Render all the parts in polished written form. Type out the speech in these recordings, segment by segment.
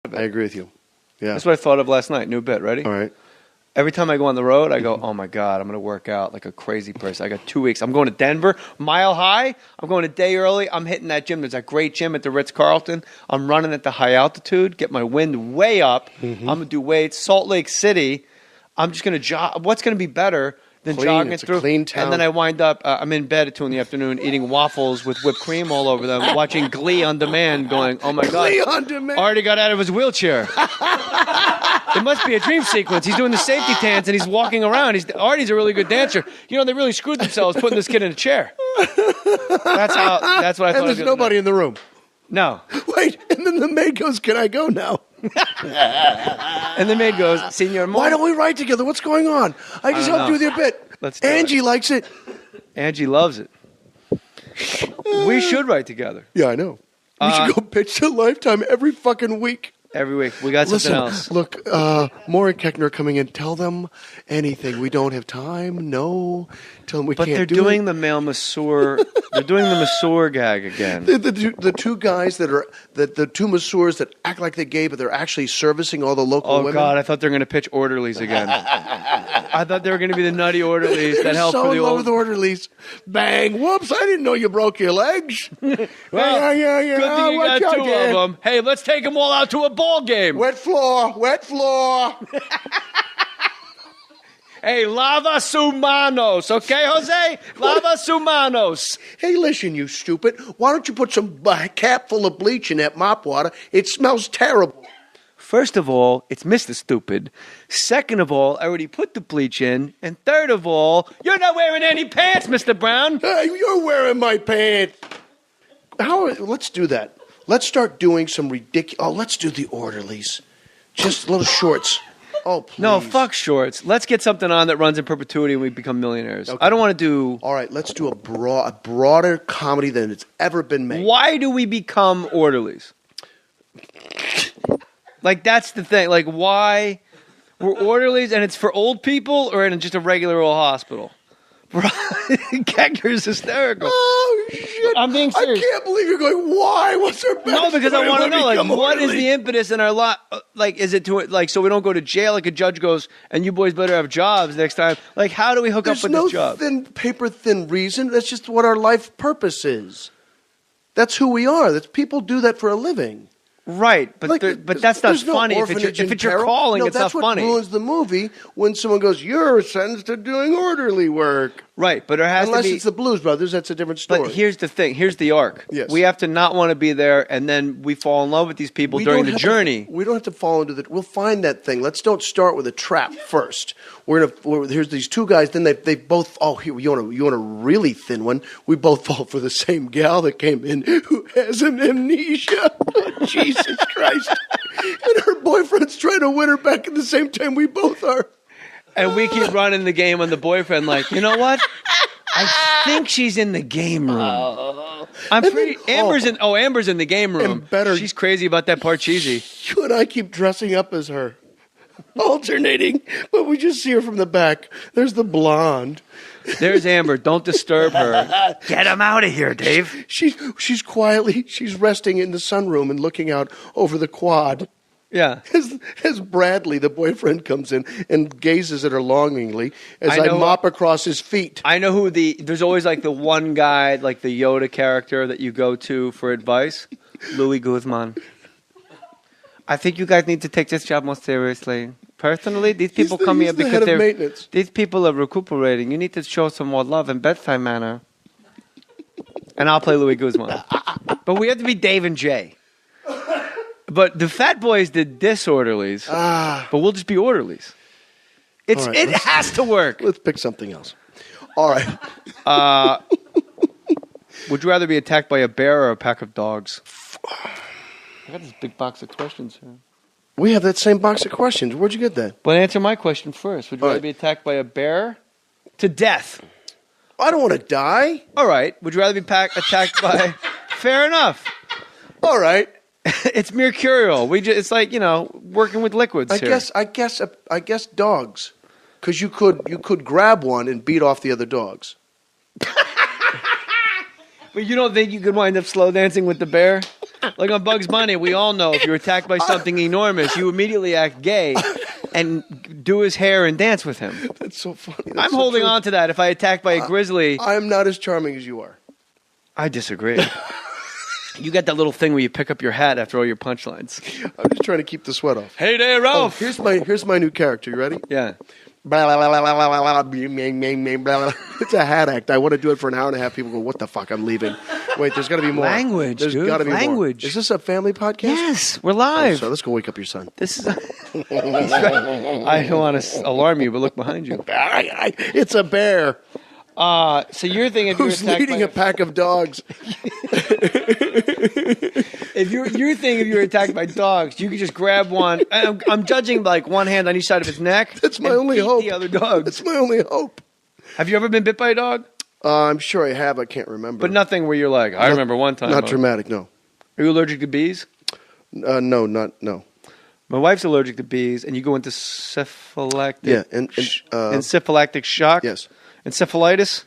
I agree with you. Yeah. That's what I thought of last night. New bit. Ready? All right. Every time I go on the road, I go, oh my God, I'm going to work out like a crazy person. I got 2 weeks. I'm going to Denver, Mile High. I'm going a day early. I'm hitting that gym. There's that great gym at the Ritz-Carlton. I'm running at the high altitude, get my wind way up. I'm going to do weights. Salt Lake City, I'm just going to jog. What's going to be better than jogging it's through? a clean town. And then I wind up, I'm in bed at 2 in the afternoon eating waffles with whipped cream all over them, watching Glee on demand going, oh my God. Glee on demand. Already got out of his wheelchair. It must be a dream sequence. He's doing the safety dance and he's walking around. Artie's a really good dancer. You know, they really screwed themselves putting this kid in a chair. That's what I thought. And there's nobody in the room. No. Wait, and then the maid goes, can I go now? And the maid goes, Senor Mohr. Why don't we write together? What's going on? I just helped you with your bit. Let's do Angie likes it. Angie loves it. We should write together. Yeah, I know. We should go pitch to Lifetime every fucking week. Every week. We got something else. Look, Mohr and Koechner are coming in. Tell them anything. We don't have time. No. Tell them we can't do it. But they're doing the male masseur. They're doing the masseur gag again. The two guys that are the two masseurs that act like they're gay, but they're actually servicing all the local women. Oh God! I thought they were going to pitch orderlies again. I thought they were going to be the nutty orderlies that help so for the in love old. with orderlies. Bang! Whoops! I didn't know you broke your legs. Well, yeah. good thing you got two of them. Hey, let's take them all out to a ball game. Wet floor. Hey, lava su manos, okay, Jose? Lava su manos. Hey, listen, you stupid. Why don't you put some cap full of bleach in that mop water? It smells terrible. First of all, it's Mr. Stupid. Second of all, I already put the bleach in. And third of all, you're not wearing any pants, Mr. Brown. Hey, you're wearing my pants. Let's do that. Let's start doing some ridiculous... Oh, let's do the orderlies. Just little shorts. Oh, please. No, fuck shorts. Let's get something on that runs in perpetuity and we become millionaires. Okay. I don't want to do... All right, let's do a broader comedy than it's ever been made. Why do we become orderlies? Like, that's the thing. Like, why we're orderlies and it's for old people or in just a regular old hospital? Koechner's hysterical. Oh, shit. I'm being serious. I can't believe you're going, why? What's their benefit? No, because I want to know, like, what is orderly? the impetus in our lot? Like, is it to, like, so we don't go to jail, like a judge goes, and you boys better have jobs next time? Like, how do we hook up with this job? There's no paper-thin reason. That's just what our life purpose is. That's who we are. People do that for a living. Right, but Like, but that's not no funny. If it's your calling, it's not funny. That's what ruins the movie when someone goes, "You're sentenced to doing orderly work." Right, but there has Unless to be. it's the Blues Brothers, that's a different story. But here's the thing. Here's the arc. Yes. We have to not want to be there, and then we fall in love with these people during the journey. We don't have to fall into We'll find that thing. Let's don't start with a trap first. Here's these two guys. Then they both. Oh, here you want a really thin one. We both fall for the same gal that came in who has an amnesia. Jesus Christ! And her boyfriend's trying to win her back at the same time we both are. And we keep running the game on the boyfriend, like, you know what? I think she's in the game room. Amber's in the game room. And better, she's crazy about that Parcheesi. You and I keep dressing up as her, alternating, but we just see her from the back. There's the blonde. There's Amber. Don't disturb her. Get him out of here, Dave. She's quietly resting in the sunroom and looking out over the quad. Yeah. As Bradley, the boyfriend, comes in and gazes at her longingly as I mop across his feet. I know who there's always like the one guy, like the Yoda character that you go to for advice. Louis Guzman. I think you guys need to take this job more seriously. Personally, these people come here because these people are recuperating. You need to show some more love and bedside manner. And I'll play Louis Guzman. But we have to be Dave and Jay. But the Fat Boys did disorderlies, but we'll just be orderlies. It has to work. Let's pick something else. All right. Would you rather be attacked by a bear or a pack of dogs? I got this big box of questions here. We have that same box of questions. Where'd you get that? But answer my question first. Would you rather be attacked by a bear to death? I don't want to die. All right. Would you rather be attacked by... Fair enough. All right. It's mercurial. It's like, working with liquids here. I guess dogs, because you could grab one and beat off the other dogs. But you don't think you could wind up slow dancing with the bear? Like on Bugs Bunny, we all know if you're attacked by something enormous, you immediately act gay and do his hair and dance with him. That's so funny. I'm holding on to that. If I attacked by a grizzly, I'm not as charming as you are. I disagree. You got that little thing where you pick up your hat after all your punchlines. I'm just trying to keep the sweat off. Hey there, Ralph. Here's my new character. You ready? Yeah. It's a hat act. I want to do it for an hour and a half. People go, "What the fuck? I'm leaving." Wait, there's got to be more. Language, There's dude. got to be Language. more. Is this a family podcast? Yes, we're live. So let's go wake up your son. This is. I don't want to alarm you, but look behind you. It's a bear. So you're thinking Who's leading a pack of dogs? If you're thinking if you're attacked by dogs, you can just grab one. I'm judging like one hand on each side of his neck. That's my and only beat hope. The other dogs. That's my only hope. Have you ever been bit by a dog? I'm sure I have. I can't remember. But nothing where you're like, I remember one time. Not dramatic. No. Are you allergic to bees? No. No. My wife's allergic to bees, and you go into syphilactic. Yeah. Encephalitic shock. Yes. Encephalitis.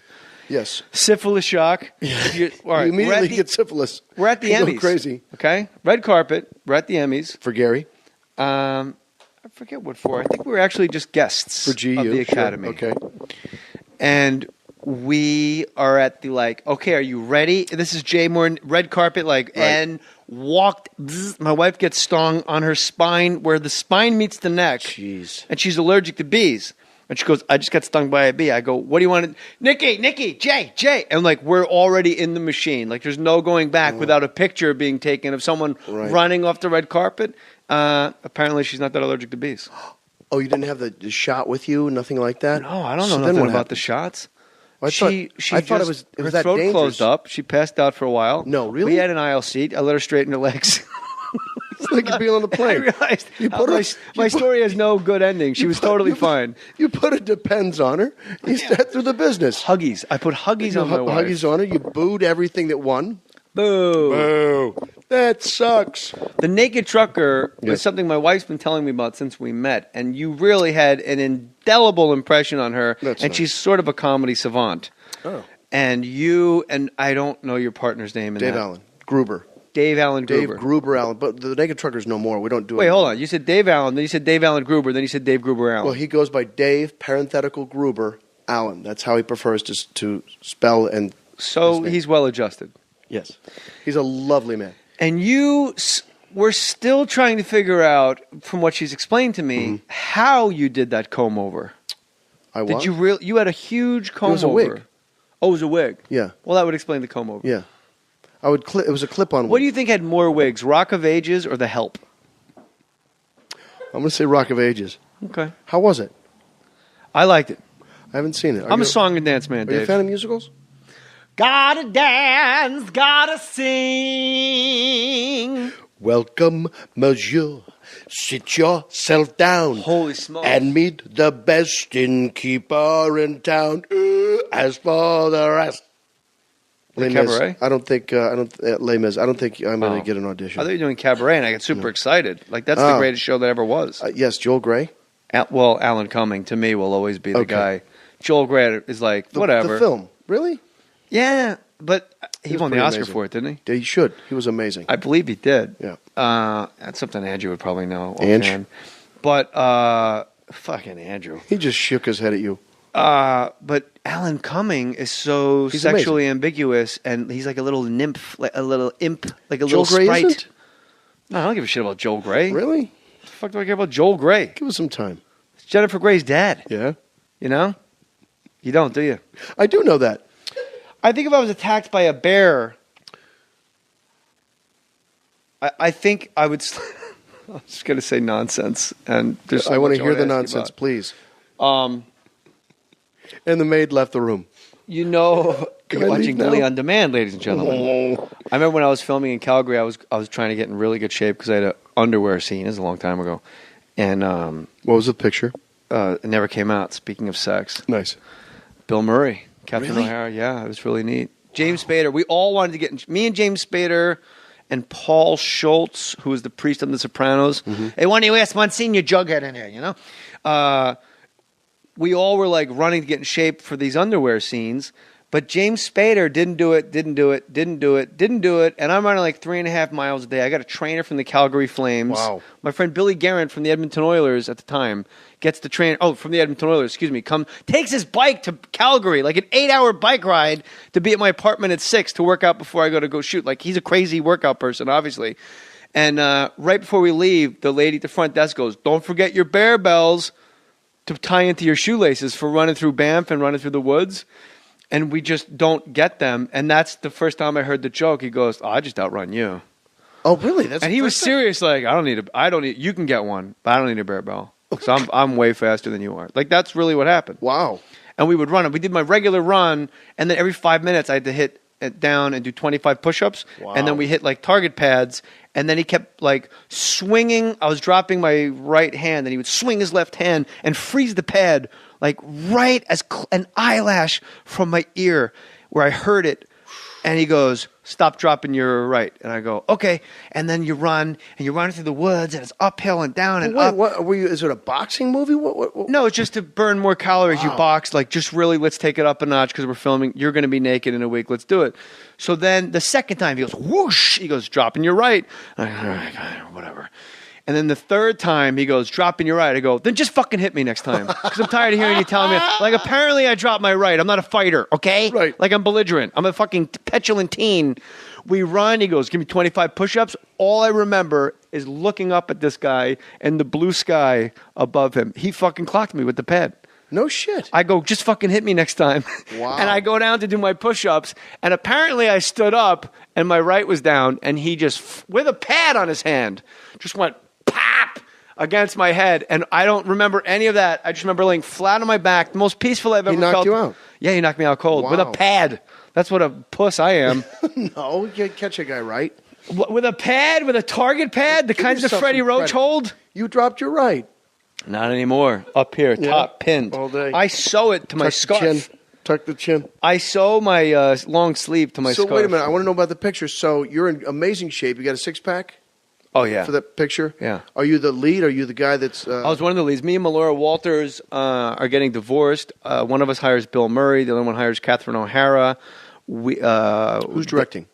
Yes. Syphilis shock. All right, You immediately get syphilis. We're at the You go Emmys. crazy. Okay? Red carpet. We're at the Emmys. For Gary. I forget what for. I think we were actually just guests For GU. of the Academy. Sure. Okay. And we are at the okay, are you ready? This is Jay Mohr, red carpet, and walked. Bzz, my wife gets stung on her spine where the spine meets the neck. Jeez. And she's allergic to bees. And she goes, I just got stung by a bee. I go, what do you want to... Nikki, Jay. And we're already in the machine. There's no going back without a picture being taken of someone running off the red carpet. Apparently she's not that allergic to bees. Oh, you didn't have the shot with you? Nothing like that? No, I don't know nothing about the shots. I thought it was her that throat dangerous. closed up. She passed out for a while. No, really? We had an aisle seat. I let her straighten her legs. It's like you're being on the I plane. realized You put my story has no good ending. She was totally fine. You put a Depends on her. You sat through the business. Huggies. I put Huggies on my wife. Huggies on her. You booed everything that won. Boo. Boo. That sucks. The Naked Trucker Yes. was something my wife's been telling me about since we met, and you really had an indelible impression on her. That's and nice. she's sort of a comedy savant. Oh. And you and I don't know your partner's name. Dave Allen. Gruber. Dave Allen Gruber. Dave Gruber Allen. But the Naked Trucker's no more. We don't do it. Wait, hold on. You said Dave Allen, then you said Dave Allen Gruber, then you said Dave Gruber Allen. Well, he goes by Dave, parenthetical Gruber, Allen. That's how he prefers to spell and... so his name. he's well adjusted. Yes. He's a lovely man. And we're still trying to figure out, from what she's explained to me, how you did that comb over. I Did was? you had a huge comb over. It was a wig. Oh, it was a wig. Yeah. Well, that would explain the comb over. Yeah. It was a clip-on wig. What do you think had more wigs, Rock of Ages or The Help? I'm going to say Rock of Ages. Okay. How was it? I liked it. I haven't seen it. I'm a song and dance man, Are you a Dave. fan of musicals? Gotta dance, gotta sing. Welcome, monsieur. Sit yourself down. Holy smokes. And meet the best innkeeper in town. As for the rest. Les Mis. Cabaret? I don't think Les Mis. I don't think I'm going to get an audition. I thought you were doing Cabaret, and I got super excited. That's the greatest show that ever was. Yes, Joel Grey. Alan Cumming, to me, will always be the Okay. guy. Joel Grey is whatever. The film. Really? Yeah, but he was won the pretty Oscar amazing. for it, didn't he? Yeah, he should. He was amazing. I believe he did. Yeah. That's something Andrew would probably know. Ange? offhand. But fucking Andrew. He just shook his head at you. But Alan Cumming is so He's sexually ambiguous, and he's like a little nymph, like a little imp, like a Joel little Grey sprite. isn't? No, I don't give a shit about Joel Grey. Really? What the fuck do I care about Joel Grey? Give us some time. It's Jennifer Grey's dad. Yeah? You know? You don't, do you? I do know that. I think if I was attacked by a bear, I think I would. I'm just going to say nonsense, and there's so I want much to hear the ask you nonsense, about. please. Um, And the maid left the room. you know, Can you're I leave watching now? Billy on Demand, ladies and gentlemen. I remember when I was filming in Calgary, I was trying to get in really good shape because I had an underwear scene. It was a long time ago, and What was the picture? it never came out. Speaking of sex, Nice. Bill Murray, Captain Really? O'Hara. Yeah, it was really neat. James Spader. We all wanted to get in. Me and James Spader and Paul Schultz, who was the priest on The Sopranos. Hey, one of you asked Monsignor Jughead in here, you know? We all were running to get in shape for these underwear scenes, But James Spader didn't do it, and I'm running like 3.5 miles a day. I got a trainer from the Calgary Flames. Wow. My friend Billy Garrett from the Edmonton Oilers at the time gets the train. Oh, from the Edmonton Oilers, takes his bike to Calgary, like an 8-hour bike ride to be at my apartment at 6 to work out before I go shoot. Like, he's a crazy workout person, obviously. And right before we leave, the lady at the front desk goes, "Don't forget your bear bells to tie into your shoelaces for running through Banff and running through the woods." And we just don't get them. And that's the first time I heard the joke. He goes, "Oh, I just outrun you." Oh, really? And he was serious. Like, I don't need, you can get one, but I don't need a bear bell. Because I'm way faster than you are. Like, that's really what happened. Wow. And we would run. We did my regular run. And then every 5 minutes I had to hit it down and do 25 push-ups. Wow. And then we hit like target pads. And then he kept like swinging. I was dropping my right hand. And he would swing his left hand and freeze the pad like right as an eyelash from my ear where I heard it. And he goes, "Stop dropping your right." And I go, "Okay." And then you run, and you're running through the woods, and it's uphill and down and up. What were you? Is it a boxing movie? What? No, it's just to burn more calories. Wow. You box, like, just really, let's take it up a notch because we're filming. You're going to be naked in a week. Let's do it. So then the second time, he goes, whoosh. He goes, "Dropping your right." I'm like, "All right, whatever." And then the third time, he goes, "Dropping your right." I go, "Then just fucking hit me next time." Because I'm tired of hearing you telling me. Like, apparently I dropped my right. I'm not a fighter, okay? Right. Like, I'm belligerent. I'm a fucking petulant teen. We run. He goes, "Give me 25 push-ups." All I remember is looking up at this guy and the blue sky above him. He fucking clocked me with the pad. No shit. I go, "Just fucking hit me next time." Wow. And I go down to do my push-ups, and apparently I stood up, and my right was down, and he just, with a pad on his hand, just went pop against my head. And I don't remember any of that. I just remember laying flat on my back, the most peaceful I've ever felt. He knocked you out? Yeah, he knocked me out cold. Wow. With a pad. That's what a puss I am. No, you can't catch a guy right. With a pad, with a target pad, the kinds that yourself Freddie some Roach credit. hold. You dropped your right. Not anymore. Up here, top pinned. all day. I sew it to my Tuck scarf. the chin. Tuck the chin. I sew my long sleeve to my So scarf. wait a minute. I want to know about the picture. So you're in amazing shape. You got a six-pack Oh, yeah. for that picture? Yeah. Are you the lead? Are you the guy that's... I was one of the leads. Me and Melora Walters are getting divorced. One of us hires Bill Murray. The other one hires Catherine O'Hara. Who's directing?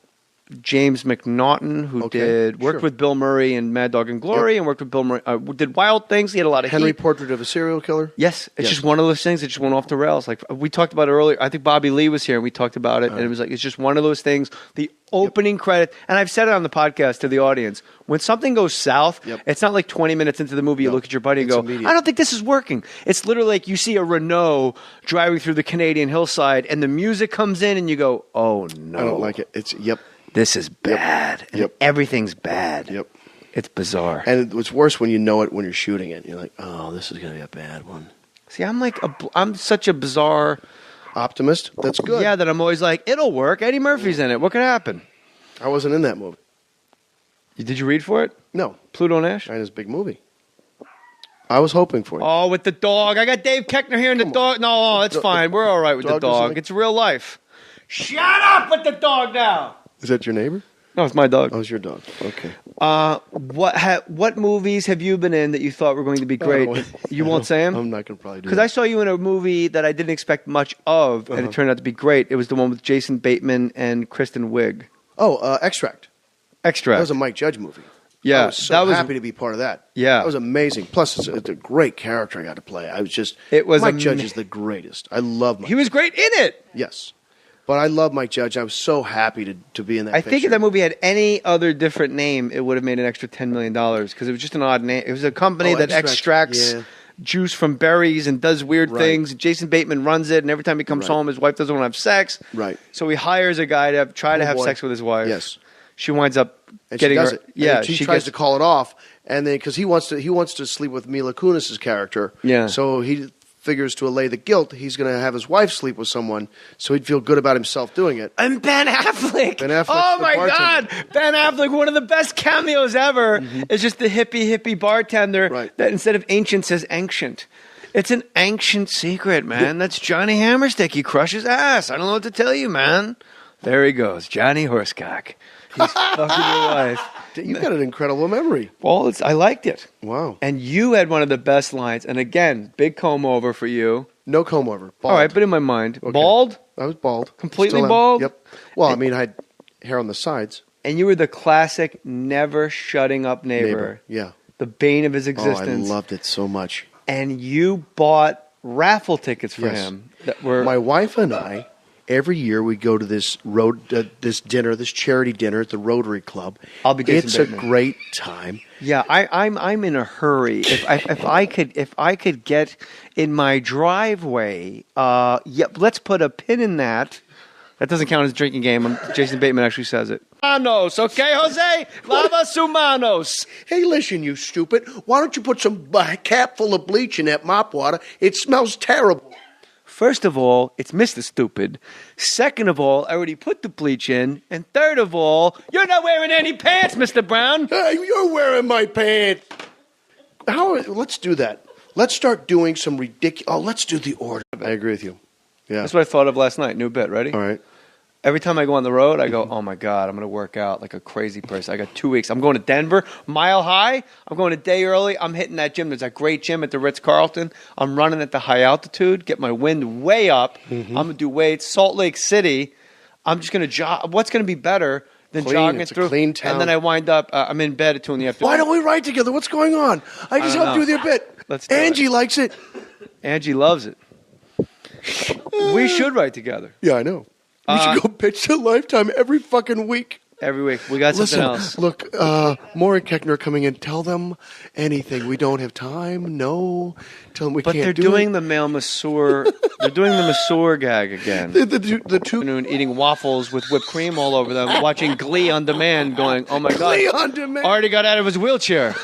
James McNaughton, who Okay, worked sure. with Bill Murray in Mad Dog and Glory, and worked with Bill Murray. Did Wild Things. He had a lot of Henry heat. Portrait of a Serial Killer? Yes, it's Yes. just one of those things that just went off the rails. Like we talked about earlier. I think Bobby Lee was here, and we talked about it, and it was like it's just one of those things. The opening credit, and I've said it on the podcast to the audience. When something goes south, it's not like 20 minutes into the movie you look at your buddy and it's go, immediate. "I don't think this is working." It's literally like you see a Renault driving through the Canadian hillside, and the music comes in, and you go, "Oh no, I don't like it. It's this is bad." And Yep. everything's bad. Yep. It's bizarre. And it's worse when you know it when you're shooting it. You're like, oh, this is going to be a bad one. See, I'm such a bizarre Optimist? That's good. Yeah, that I'm always like, it'll work. Eddie Murphy's in it. What could happen? I wasn't in that movie. Did you read for it? No. Pluto and Ash? It was a big movie. I was hoping for it. Oh, with the dog. I got Dave Koechner here and the dog. No, it's fine. We're all right with the Dog doesn't dog. like- It's real life. Shut up with the dog now. Is that your neighbor? No, it's my dog. Oh, it's your dog. Okay. What movies have you been in that you thought were going to be great? You won't say them? I'm not going to probably do Because that. I saw you in a movie that I didn't expect much of, and it turned out to be great. It was the one with Jason Bateman and Kristen Wiig. Oh, Extract. Extract. That was a Mike Judge movie. Yeah, I was so happy to be part of that. Yeah. That was amazing. Plus, it's a great character I got to play. I was just... It was Mike Judge is the greatest. I love Mike. He was great in it. Yes. But I love Mike Judge. I was so happy to be in that I think if that movie had any other different name, it would have made an extra $10 million because it was just an odd name. It was a company that extracts juice from berries and does weird things. Jason Bateman runs it, and every time he comes home, his wife doesn't want to have sex. Right. So he hires a guy to try to have sex with his wife. Yes. She winds up And getting she does her. it. Yeah, And she tries to call it off, and then because he wants to sleep with Mila Kunis's character. Yeah. So he figures to allay the guilt, he's going to have his wife sleep with someone, so he'd feel good about himself doing it. And Ben Affleck. Ben Affleck's Oh the my bartender. God. Ben Affleck, one of the best cameos ever, is just the hippie bartender that instead of ancient says ancient. It's an ancient secret, man. That's Johnny Hammerstick. He crushes ass. I don't know what to tell you, man. There he goes, Johnny Horsecock. He's fucking your wife. You've got an incredible memory. Well, I liked it. Wow. And you had one of the best lines. And again, big comb over for you. No comb over. Bald. All right, but in my mind, Okay. bald, I was bald. Completely Still am. bald? Yep. Well, I mean, I had hair on the sides. and you were the classic never shutting up neighbor. Yeah. The bane of his Oh, existence. I loved it so much. And you bought raffle tickets for Yes. him. That were My wife and I, every year we go to this this dinner, this charity dinner at the Rotary Club. I'll be Jason It's Bateman. a great time. Yeah, I'm in a hurry. If I could get in my driveway, let's put a pin in that. That doesn't count as a drinking game. Jason Bateman actually says it. Manos, okay, Jose? Lava su manos. Hey, listen, you stupid. Why don't you put some cap full of bleach in that mop water? It smells terrible. First of all, it's Mr. Stupid. Second of all, I already put the bleach in. And third of all, you're not wearing any pants, Mr. Brown. Hey, you're wearing my pants. Let's do that. Let's start doing some ridiculous. Oh, let's do the order. I agree with you. Yeah. That's what I thought of last night. New bit. Ready? All right. Every time I go on the road, I go, oh my God, I'm going to work out like a crazy person. I got 2 weeks. I'm going to Denver, Mile High. I'm going a day early. I'm hitting that gym. There's that great gym at the Ritz-Carlton. I'm running at the high altitude, get my wind way up. Mm-hmm. I'm going to do weights. Salt Lake City, I'm just going to jog. What's going to be better than Clean. jogging It's a through? clean town. And then I wind up, I'm in bed at 2 in the afternoon. Why don't we write together? What's going on? I just don't helped you know. with your bit. Let's do it. Angie likes it. Angie loves it. We should write together Yeah, I know. We should go pitch to Lifetime every fucking week. every week. We got something Listen, else. look, Mohr and Koechner are coming in. Tell them anything. We don't have time. No. Tell them we But can't they're do doing it. the male masseur. They're doing the masseur gag again. The two Afternoon, eating waffles with whipped cream all over them, watching Glee on demand, going, "Oh my God, Glee on demand. Artie got out of his wheelchair."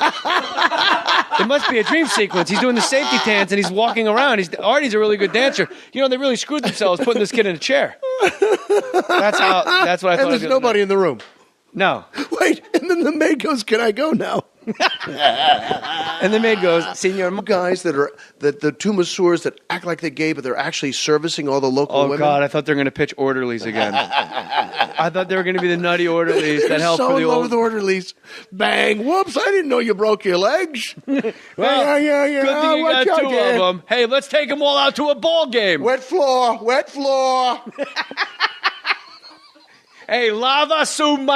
It must be a dream sequence. He's doing the safety dance and he's walking around. Artie's a really good dancer. You know, they really screwed themselves putting this kid in a chair. That's what I thought. and there's nobody in the room. No. Wait, and then the maid goes, "Can I go now?" And the maid goes, "Senor." Guys the two masseurs that act like they're gay, but they're actually servicing all the local Oh women. God, I thought they were going to pitch orderlies again. I thought they were going to be the nutty orderlies that They're help so for the in love old. with orderlies. Bang! Whoops! I didn't know you broke your legs. Well, yeah. good thing you Watch got out, two kid. of them. Hey, let's take them all out to a ball game. Wet floor. Hey, lava suma.